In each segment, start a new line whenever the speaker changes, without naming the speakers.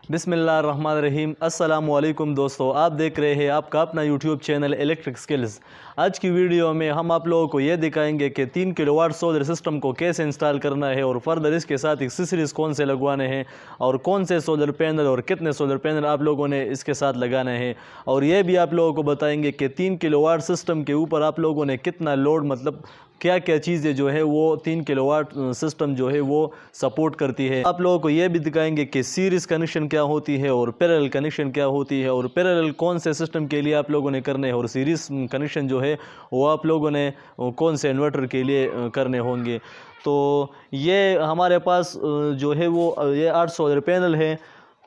बिस्मिल्लाहिर्रहमानिर्रहीम। अस्सलामुअलैकुम दोस्तों, आप देख रहे हैं आपका अपना यूट्यूब चैनल इलेक्ट्रिक स्किल्स। आज की वीडियो में हम आप लोगों को ये दिखाएंगे कि 3 किलोवाट सोलर सिस्टम को कैसे इंस्टॉल करना है और फर्दर इसके साथ एक्सेसरीज कौन से लगवाने हैं और कौन से सोलर पैनल और कितने सोलर पैनल आप लोगों ने इसके साथ लगाने हैं। और ये भी आप लोगों को बताएंगे कि 3 किलोवाट सिस्टम के ऊपर आप लोगों ने कितना लोड, मतलब क्या क्या चीज़ें जो है वो 3 किलोवाट सिस्टम जो है वो सपोर्ट करती है। आप लोगों को ये भी दिखाएंगे कि सीरीज कनेक्शन क्या होती है और पैरेलल कनेक्शन क्या होती है और पैरेलल कौन से सिस्टम के लिए आप लोगों ने करने हैं और सीरीज कनेक्शन जो है वो आप लोगों ने कौन से इन्वर्टर के लिए करने होंगे। तो ये हमारे पास जो है वो ये 8 सोलर पैनल है,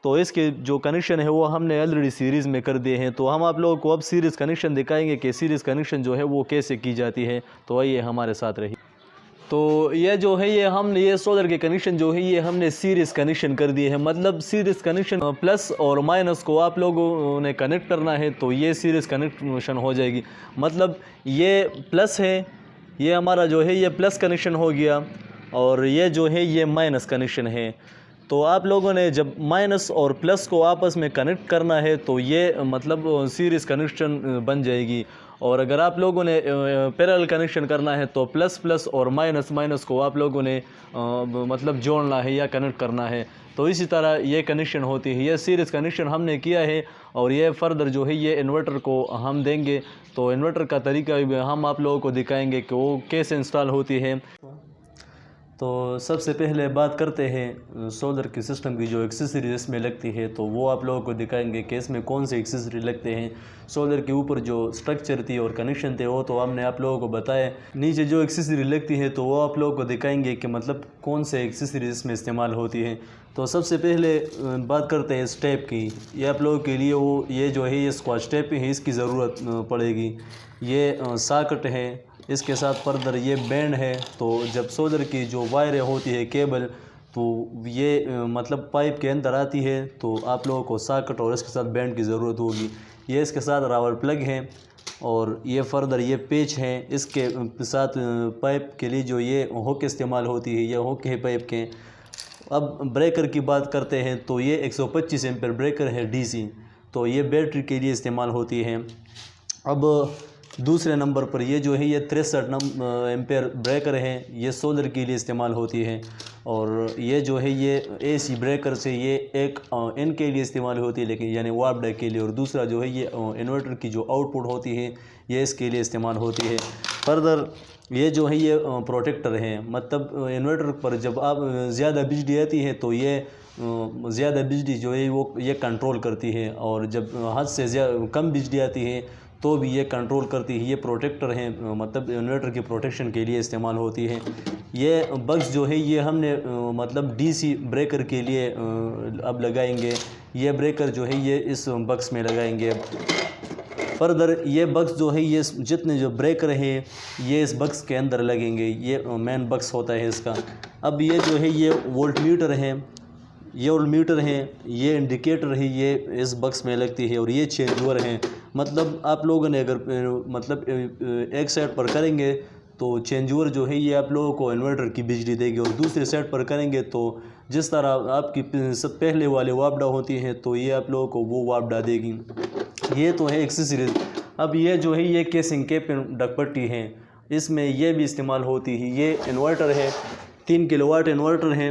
तो इसके जो कनेक्शन है वो हमने ऑलरेडी सीरीज़ में कर दिए हैं। तो हम आप लोगों को अब सीरीज़ कनेक्शन दिखाएंगे कि सीरीज़ कनेक्शन जो है वो कैसे की जाती है। तो आइए हमारे साथ रहिए। तो ये जो है ये सोलर के कनेक्शन जो है ये हमने सीरीज़ कनेक्शन कर दिए हैं। मतलब सीरीज़ कनेक्शन प्लस और माइनस को आप लोगों ने कनेक्ट करना है तो ये सीरीज़ कनेक्शन हो जाएगी। मतलब ये प्लस है, ये हमारा जो है ये प्लस कनेक्शन हो गया और ये जो है ये माइनस कनेक्शन है। तो आप लोगों ने जब माइनस और प्लस को आपस में कनेक्ट करना है तो ये मतलब सीरीज़ कनेक्शन बन जाएगी। और अगर आप लोगों ने पैरेलल कनेक्शन करना है तो प्लस प्लस और माइनस माइनस को आप लोगों ने मतलब जोड़ना है या कनेक्ट करना है। तो इसी तरह ये कनेक्शन होती है। ये सीरीज़ कनेक्शन हमने किया है और ये फर्दर जो है ये इन्वर्टर को हम देंगे। तो इन्वर्टर का तरीका भी हम आप लोगों को दिखाएंगे कि वो कैसे इंस्टॉल होती है। तो सबसे पहले बात करते हैं सोलर के सिस्टम की जो एक्सेसरीज इसमें लगती है, तो वो आप लोगों को दिखाएंगे कि इसमें कौन से एक्सेसरी लगते हैं। सोलर के ऊपर जो स्ट्रक्चर थी और कनेक्शन थे वो तो हमने आप लोगों को बताया। नीचे जो एक्सेसरी लगती है तो वो आप लोगों को दिखाएंगे कि मतलब कौन से एक्सेसरीज इसमें इस्तेमाल होती है। तो सबसे पहले बात करते हैं स्टेप की। ये आप लोगों के लिए वो ये जो है ये स्क्वाश टेप है, इसकी ज़रूरत पड़ेगी। ये साकट है, इसके साथ फर्दर ये बैंड है। तो जब सोलर की जो वायरें होती है केबल, तो ये मतलब पाइप के अंदर आती है तो आप लोगों को साकट और इसके साथ बैंड की ज़रूरत होगी। ये इसके साथ रावर प्लग है और ये फर्दर ये पेच है। इसके साथ पाइप के लिए जो ये हुक इस्तेमाल होती है, ये हुक है पाइप के। अब ब्रेकर की बात करते हैं तो ये 125 एम्पेयर ब्रेकर है डीसी, तो ये बैटरी के लिए इस्तेमाल होती है। अब दूसरे नंबर पर ये जो है ये 63 एम्पेयर ब्रेकर है, ये सोलर के लिए इस्तेमाल होती है। और ये जो है ये एसी ब्रेकर से ये एक एन के लिए इस्तेमाल होती है, लेकिन यानी वापडा के लिए। और दूसरा जो है ये इन्वर्टर की जो आउटपुट होती है ये इसके लिए इस्तेमाल होती है। फर्दर ये जो है ये प्रोटेक्टर है, मतलब इन्वर्टर पर जब आप ज़्यादा बिजली आती है तो ये ज़्यादा बिजली जो है वो ये कंट्रोल करती है, और जब हद से कम बिजली आती है तो भी ये कंट्रोल करती है। ये प्रोटेक्टर है, मतलब इन्वर्टर की प्रोटेक्शन के लिए इस्तेमाल होती है। ये बक्स जो है ये हमने मतलब डीसी ब्रेकर के लिए अब लगाएंगे। ये ब्रेकर जो है ये इस बक्स में लगाएंगे। फर्दर ये बक्स जो है ये जितने जो ब्रेकर है ये इस बक्स के अंदर लगेंगे। ये मेन बक्स होता है इसका। अब ये जो है ये वोल्टमीटर है, ये वोल्टमीटर है, ये इंडिकेटर है, ये इस बक्स में लगती है। और ये चेंज ओवर है, मतलब आप लोगों ने अगर मतलब एक साइड पर करेंगे तो चेंज ओवर जो है ये आप लोगों को इन्वर्टर की बिजली देगी, और दूसरे साइड पर करेंगे तो जिस तरह आपकी सब पहले वाले वापडा होती हैं तो ये आप लोगों को वो वापडा देगी। ये तो है एक्सेसरीज। अब ये जो है ये केसिंग कैप डकपट्टी है, इसमें ये भी इस्तेमाल होती है। ये इन्वर्टर है, 3 किलोवाट इन्वर्टर है।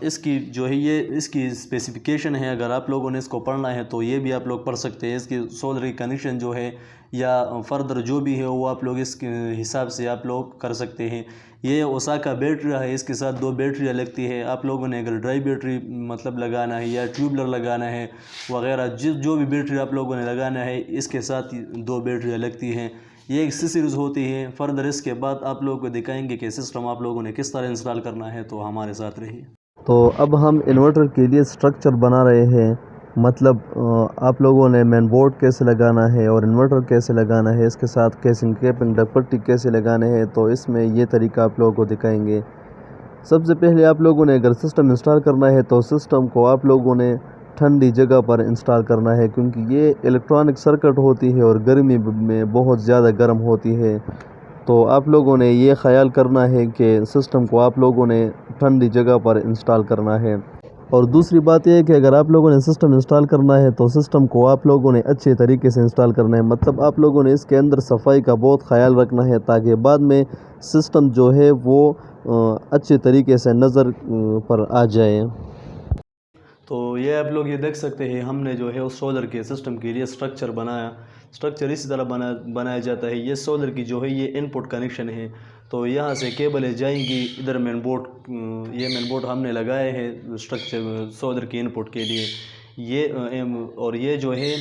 इसकी जो है ये इसकी स्पेसिफिकेशन है, अगर आप लोगों ने इसको पढ़ना है तो ये भी आप लोग पढ़ सकते हैं। इसकी सोलर की कनेक्शन जो है या फर्दर जो भी है वो आप लोग इसके हिसाब से आप लोग कर सकते हैं। ये ओसाका बैटरी है, इसके साथ 2 बैटरियाँ लगती है। आप लोगों ने अगर ड्राई बैटरी मतलब लगाना है या ट्यूबलर लगाना है वगैरह जो भी बैटरी आप लोगों ने लगाना है, इसके साथ 2 बैटरियाँ लगती हैं। ये एक्सेसरीज होती है। फर्दर इसके बाद आप लोगों को दिखाएंगे कि सिस्टम आप लोगों ने किस तरह इंस्टॉल करना है, तो हमारे साथ रहिए।
तो अब हम इन्वर्टर के लिए स्ट्रक्चर बना रहे हैं, मतलब आप लोगों ने मेन बोर्ड कैसे लगाना है और इन्वर्टर कैसे लगाना है, इसके साथ केसिंग कैपिंग डकपट्टी कैसे लगाने हैं, तो इसमें ये तरीका आप लोगों को दिखाएंगे। सबसे पहले आप लोगों ने अगर सिस्टम इंस्टॉल करना है तो सिस्टम को आप लोगों ने ठंडी जगह पर इंस्टॉल करना है, क्योंकि ये इलेक्ट्रॉनिक सर्किट होती है और गर्मी में बहुत ज़्यादा गर्म होती है। तो आप लोगों ने ये ख्याल करना है कि सिस्टम को आप लोगों ने ठंडी जगह पर इंस्टॉल करना है। और दूसरी बात यह है कि अगर आप लोगों ने सिस्टम इंस्टॉल करना है तो सिस्टम को आप लोगों ने अच्छे तरीके से इंस्टॉल करना है, मतलब आप लोगों ने इसके अंदर सफाई का बहुत ख्याल रखना है ताकि बाद में सिस्टम जो है वो अच्छे तरीके से नज़र पर आ जाए।
तो ये आप लोग ये देख सकते हैं, हमने जो है उस सोलर के सिस्टम के लिए स्ट्रक्चर बनाया। स्ट्रक्चर इसी तरह बनाया जाता है। ये सोलर की जो है ये इनपुट कनेक्शन है, तो यहाँ से केबलें जाएंगी इधर मेन बोर्ड। ये मेन बोर्ड हमने लगाए हैं स्ट्रक्चर सोलर के इनपुट के लिए। ये और ये जो है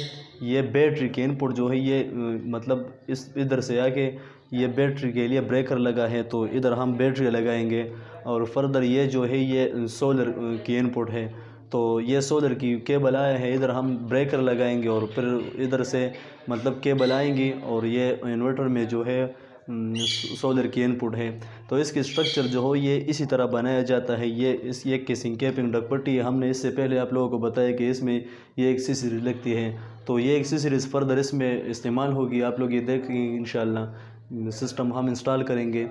ये बैटरी के इनपुट जो है ये मतलब इस इधर से आके ये बैटरी के लिए ब्रेकर लगा है, तो इधर हम बैटरी लगाएंगे। और फर्दर ये जो है ये सोलर की इनपुट है, तो ये सोलर की केबल आया है, इधर हम ब्रेकर लगाएंगे और फिर इधर से मतलब केबल आएंगी और ये इन्वर्टर में जो है सोलर की इनपुट है। तो इसकी स्ट्रक्चर जो हो ये इसी तरह बनाया जाता है। ये केसिंग कैपिंग डक्पट्टी है। हमने इससे पहले आप लोगों को बताया कि इसमें ये एक्सेसरीज लगती है, तो ये एक्सेसरीज फर्दर इसमें इस्तेमाल होगी। आप लोग ये देखेंगे इंशाल्लाह सिस्टम हम इंस्टॉल करेंगे।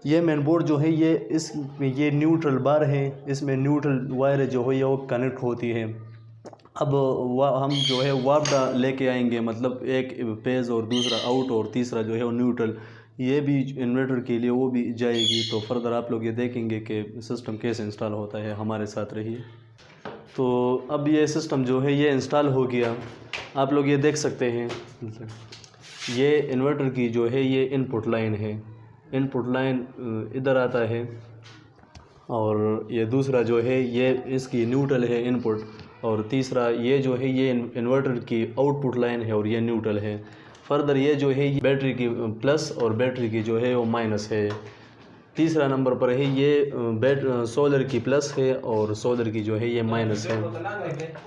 ये मेन बोर्ड जो है ये न्यूट्रल बार है, इसमें न्यूट्रल वायर जो है वो कनेक्ट होती है। अब हम जो है वापडा लेके आएंगे, मतलब एक फेज़ और दूसरा आउट और तीसरा जो है वो न्यूट्रल, ये भी इन्वर्टर के लिए वो भी जाएगी। तो फर्दर आप लोग ये देखेंगे कि सिस्टम कैसे इंस्टॉल होता है। हमारे साथ रहिए। तो अब ये सिस्टम जो है ये इंस्टॉल हो गया। आप लोग ये देख सकते हैं, ये इन्वर्टर की जो है ये इनपुट लाइन है। इनपुट लाइन इधर आता है और ये दूसरा जो है ये इसकी न्यूट्रल है इनपुट, और तीसरा ये जो है ये इन्वर्टर की आउटपुट लाइन है और ये न्यूट्रल है। फर्दर ये जो है बैटरी की प्लस और बैटरी की जो है वो माइनस है। तीसरा नंबर पर है ये सोलर की प्लस है और सोलर की जो है ये माइनस है।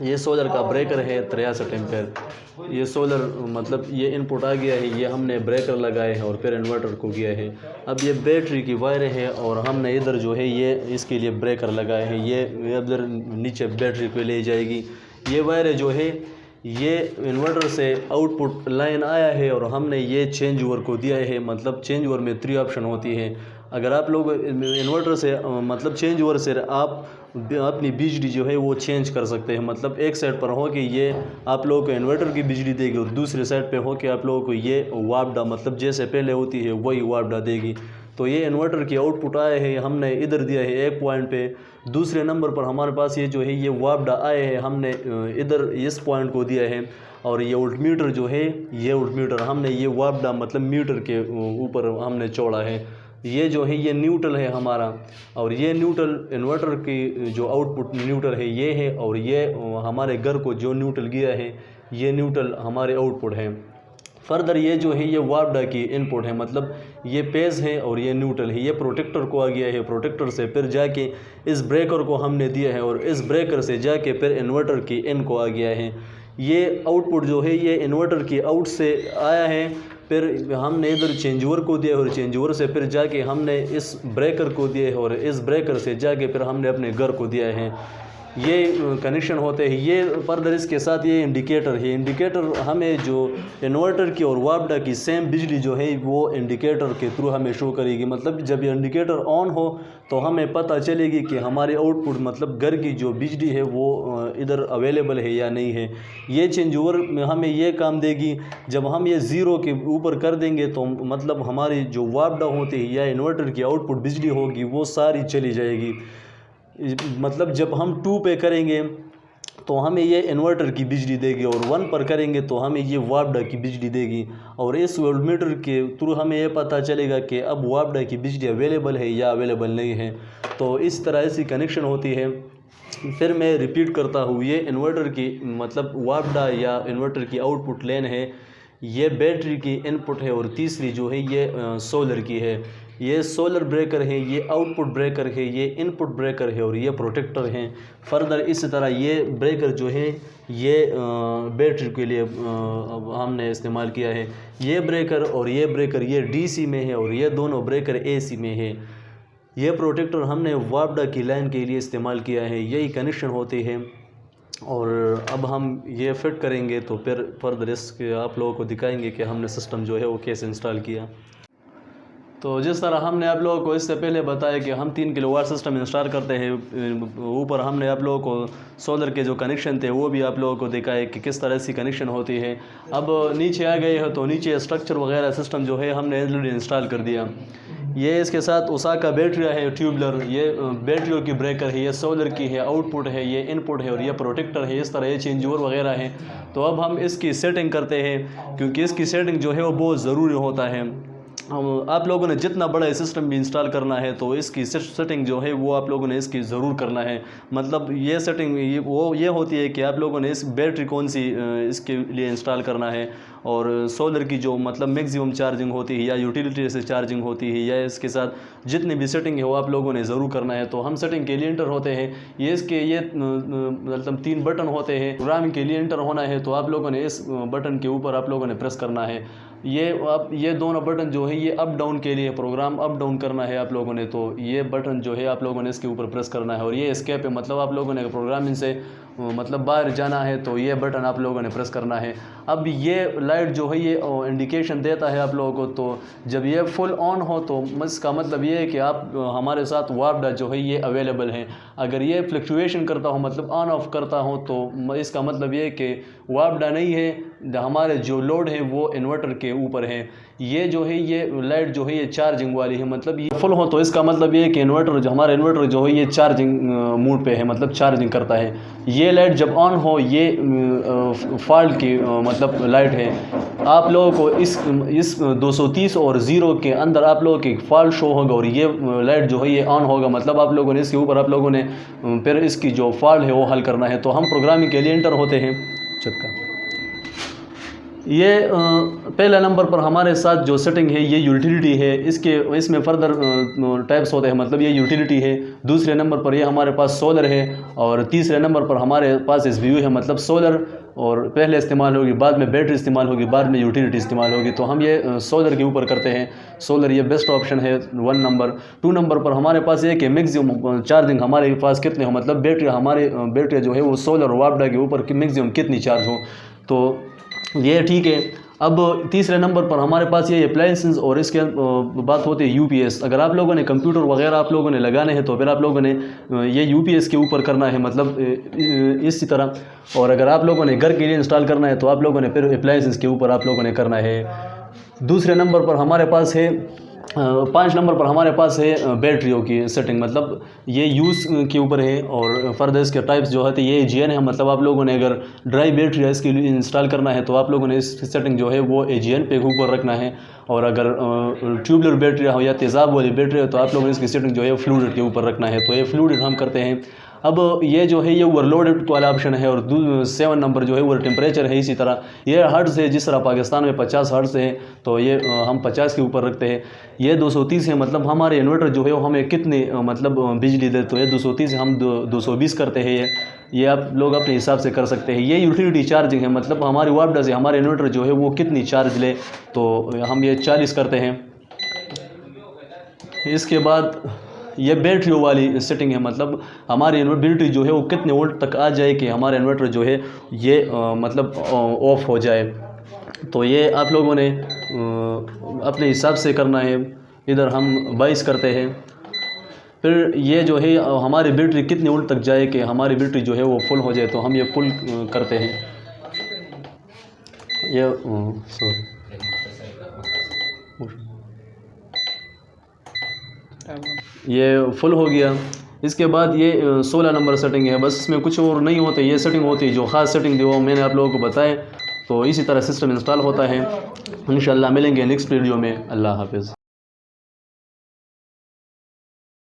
ये सोलर का ब्रेकर है 63 एम्पेयर। ये सोलर मतलब ये इनपुट आ गया है, ये हमने ब्रेकर लगाए हैं और फिर इन्वर्टर को गया है। अब ये बैटरी की वायर है और हमने इधर जो है ये इसके लिए ब्रेकर लगाए हैं। ये इधर नीचे बैटरी पे ले जाएगी। ये वायर जो है ये इन्वर्टर से आउटपुट लाइन आया है और हमने ये चेंज ओवर को दिया है। मतलब चेंज ओवर में 3 ऑप्शन होती है। अगर आप लोग इन्वर्टर से मतलब चेंज ओवर से आप अपनी बिजली जो है वो चेंज कर सकते हैं। मतलब एक साइड पर हो कि ये आप लोगों को इन्वर्टर की बिजली देगी और दूसरे साइड पे हो कि आप लोगों को ये वापडा मतलब जैसे पहले होती है वही वापडा देगी। तो ये इन्वर्टर की आउटपुट आए है, हमने इधर दिया है एक पॉइंट पे। दूसरे नंबर पर हमारे पास ये जो है ये वापडा आए है, हमने इधर इस पॉइंट को दिया है। और ये वोल्टमीटर जो है ये वोल्टमीटर हमने ये वापडा मतलब मीटर के ऊपर हमने छोड़ा है। ये जो है ये न्यूट्रल है हमारा, और ये न्यूट्रल इन्वर्टर की जो आउटपुट न्यूट्रल है ये है, और ये हमारे घर को जो न्यूट्रल गया है ये न्यूट्रल हमारे आउटपुट है। फर्दर ये जो है ये वापडा की इनपुट है, मतलब ये पेज है और ये न्यूट्रल है। ये प्रोटेक्टर को आ गया है, प्रोटेक्टर से फिर जाके इस ब्रेकर को हमने दिया है और इस ब्रेकर से जाके फिर इन्वर्टर की इन को आ गया है। ये आउटपुट जो है ये इन्वर्टर की आउट से आया है, फिर हमने इधर चेंज ओवर को दिया और चेंज ओवर से फिर जाके हमने इस ब्रेकर को दिया है और इस ब्रेकर से जाके फिर हमने अपने घर को दिया है। ये कनेक्शन होते हैं। ये फर्दर इसके साथ ये इंडिकेटर है। इंडिकेटर हमें जो इन्वर्टर की और वापडा की सेम बिजली जो है वो इंडिकेटर के थ्रू हमें शो करेगी। मतलब जब ये इंडिकेटर ऑन हो तो हमें पता चलेगी कि हमारे आउटपुट मतलब घर की जो बिजली है वो इधर अवेलेबल है या नहीं है। ये चेंज ओवर में हमें ये काम देगी। जब हम ये ज़ीरो के ऊपर कर देंगे तो मतलब हमारी जो वापडा होती है या इन्वर्टर की आउटपुट बिजली होगी वो सारी चली जाएगी। मतलब जब हम 2 पे करेंगे तो हमें ये इन्वर्टर की बिजली देगी और 1 पर करेंगे तो हमें ये वापडा की बिजली देगी। और इस वोल्टमीटर के थ्रू हमें ये पता चलेगा कि अब वापडा की बिजली अवेलेबल है या अवेलेबल नहीं है। तो इस तरह ऐसी कनेक्शन होती है। फिर मैं रिपीट करता हूँ, ये इन्वर्टर की मतलब वापडा या इन्वर्टर की आउटपुट लेन है, ये बैटरी की इनपुट है, और तीसरी जो है ये सोलर की है। ये सोलर ब्रेकर है, ये आउटपुट ब्रेकर है, ये इनपुट ब्रेकर है और ये प्रोटेक्टर हैं। फर्दर इसी तरह ये ब्रेकर जो है ये बैटरी के लिए हमने इस्तेमाल किया है। ये ब्रेकर और ये ब्रेकर ये डीसी में है और ये दोनों ब्रेकर एसी में है। ये प्रोटेक्टर हमने वापडा की लाइन के लिए इस्तेमाल किया है। यही कनेक्शन होते हैं। और अब हम ये फिट करेंगे तो फिर फर्दर इसके आप लोगों को दिखाएंगे कि हमने सिस्टम जो है वो कैसे इंस्टॉल किया। तो जिस तरह हमने आप लोगों को इससे पहले बताया कि हम 3 किलोवाट सिस्टम इंस्टॉल करते हैं, ऊपर हमने आप लोगों को सोलर के जो कनेक्शन थे वो भी आप लोगों को दिखाए कि किस तरह से कनेक्शन होती है। अब नीचे आ गए हो तो नीचे स्ट्रक्चर वगैरह सिस्टम जो है हमने ऑलरेडी इंस्टॉल कर दिया। ये इसके साथ ओसाका बैटरियाँ है ट्यूबलर, ये बैटरियों की ब्रेकर है, ये सोलर की है, आउटपुट है, ये इनपुट है और ये प्रोटेक्टर है। इस तरह ये चेंज ओवर वगैरह है। तो अब हम इसकी सेटिंग करते हैं क्योंकि इसकी सेटिंग जो है वो बहुत ज़रूरी होता है। आप लोगों ने जितना बड़ा सिस्टम भी इंस्टॉल करना है तो इसकी सेटिंग जो है वो आप लोगों ने इसकी ज़रूर करना है। मतलब ये सेटिंग ये होती है कि आप लोगों ने इस बैटरी कौन सी इसके लिए इंस्टॉल करना है और सोलर की जो मतलब मैक्सिमम चार्जिंग होती है या यूटिलिटी से चार्जिंग होती है या इसके साथ जितनी भी सेटिंग है वो आप लोगों ने ज़रूर करना है। तो हम सेटिंग के लिए इंटर होते हैं। ये मतलब 3 बटन होते हैं। प्रोग्रामिंग के लिए इंटर होना है तो आप लोगों ने इस बटन के ऊपर आप लोगों ने प्रेस करना है। ये दोनों बटन जो है ये अप डाउन के लिए, प्रोग्राम अप डाउन करना है आप लोगों ने, तो ये बटन जो है आप लोगों ने इसके ऊपर प्रेस करना है। और ये एस्केप है, मतलब आप लोगों ने प्रोग्रामिंग से मतलब बाहर जाना है तो ये बटन आप लोगों ने प्रेस करना है। अब ये लाइट जो है ये इंडिकेशन देता है आप लोगों को। तो जब ये फुल ऑन हो तो इसका मतलब ये है कि आप हमारे साथ वापडा जो है ये अवेलेबल है। अगर ये फ्लक्चुएशन करता हो मतलब ऑन ऑफ करता हो तो इसका मतलब ये है कि वापडा नहीं है, हमारे जो लोड है वो इन्वर्टर के ऊपर है। ये जो है ये लाइट जो है ये चार्जिंग वाली है, मतलब ये फुल हो तो इसका मतलब ये है कि हमारा इन्वर्टर जो है ये चार्जिंग मोड पे है, मतलब चार्जिंग करता है। ये लाइट जब ऑन हो ये फॉल्ट की मतलब लाइट है। आप लोगों को इस 230 और 0 के अंदर आप लोगों की फॉल्ट शो होगा और ये लाइट जो है ये ऑन होगा, मतलब आप लोगों ने इसके ऊपर आप लोगों ने फिर इसकी जो फॉल्ट है वो हल करना है। तो हम प्रोग्रामिंग के लिए एंटर होते हैं। चक्का ये पहला नंबर पर हमारे साथ जो सेटिंग है ये यूटिलिटी है। इसमें फर्दर टाइप्स होते हैं, मतलब ये यूटिलिटी है। दूसरे नंबर पर ये हमारे पास सोलर है और तीसरे नंबर पर हमारे पास एसबीयू है, मतलब सोलर और पहले इस्तेमाल होगी, बाद में बैटरी इस्तेमाल होगी, बाद में यूटिलिटी इस्तेमाल होगी। तो हम ये सोलर के ऊपर करते हैं। सोलर ये बेस्ट ऑप्शन है 1 नंबर। 2 नंबर पर हमारे पास ये कि मैक्सिमम चार्जिंग हमारे पास कितने हो, मतलब बैटरी जो है वो सोलर वापडा के ऊपर मैक्सिमम कितनी चार्ज हो, तो ये ठीक है। अब तीसरे नंबर पर हमारे पास ये अप्लायंसेस और इसके बात होती है यूपीएस। अगर आप लोगों ने कंप्यूटर वगैरह आप लोगों ने लगाने हैं तो फिर आप लोगों ने ये यूपीएस के ऊपर करना है, मतलब इसी तरह। और अगर आप लोगों ने घर के लिए इंस्टॉल करना है तो आप लोगों ने फिर अप्लायंसेस के ऊपर आप लोगों ने करना है। दूसरे नंबर पर हमारे पास है 5 नंबर पर हमारे पास है बैटरियों की सेटिंग, मतलब ये यूज़ के ऊपर है। और फर्दर इसके टाइप्स जो है ये एजीएन है, मतलब आप लोगों ने अगर ड्राई बैटरी है इसके लिए इंस्टॉल करना है तो आप लोगों ने इस सेटिंग जो है वो एजीएन पे ऊपर रखना है। और अगर ट्यूबलर बैटरी हो या तेज़ाब वाली बैटरी हो तो आप लोगों ने इसकी सेटिंग जो है फ्लूइड के ऊपर रखना है। तो ये फ्लूइड हम करते हैं। अब ये जो है ये ओवरलोडेड वाला ऑप्शन है। और 7 नंबर जो है वो टेम्परेचर है। इसी तरह ये हर्ट्ज़ है, जिस तरह पाकिस्तान में 50 हर्ट्ज़ है तो ये हम 50 के ऊपर रखते हैं। ये 230 है, मतलब हमारे इन्वर्टर जो है वो हमें कितनी मतलब बिजली दे, तो ये 230 हम 220 करते हैं। ये आप लोग अपने हिसाब से कर सकते हैं। ये यूटिलिटी चार्जिंग है, मतलब हमारी वापडा से हमारे इन्वर्टर जो है वो कितनी चार्ज ले, तो हम ये 40 करते हैं। इसके बाद ये बैटरियों वाली सेटिंग है, मतलब हमारी बैटरी जो है वो कितने वोल्ट तक आ जाए कि हमारा इन्वर्टर जो है ये मतलब ऑफ हो जाए। तो ये आप लोगों ने अपने हिसाब से करना है। इधर हम 22 करते हैं। फिर ये जो है हमारी बैटरी कितने वोल्ट तक जाए कि हमारी बैटरी जो है वो फुल हो जाए, तो हम ये फुल करते हैं। ये सॉरी ये फुल हो गया। इसके बाद ये 16 नंबर सेटिंग है, बस इसमें कुछ और नहीं होते। ये सेटिंग होती है जो ख़ास सेटिंग थी वो मैंने आप लोगों को बताए। तो इसी तरह सिस्टम इंस्टॉल होता है। इंशाल्लाह मिलेंगे नेक्स्ट वीडियो में। अल्लाह हाफिज़।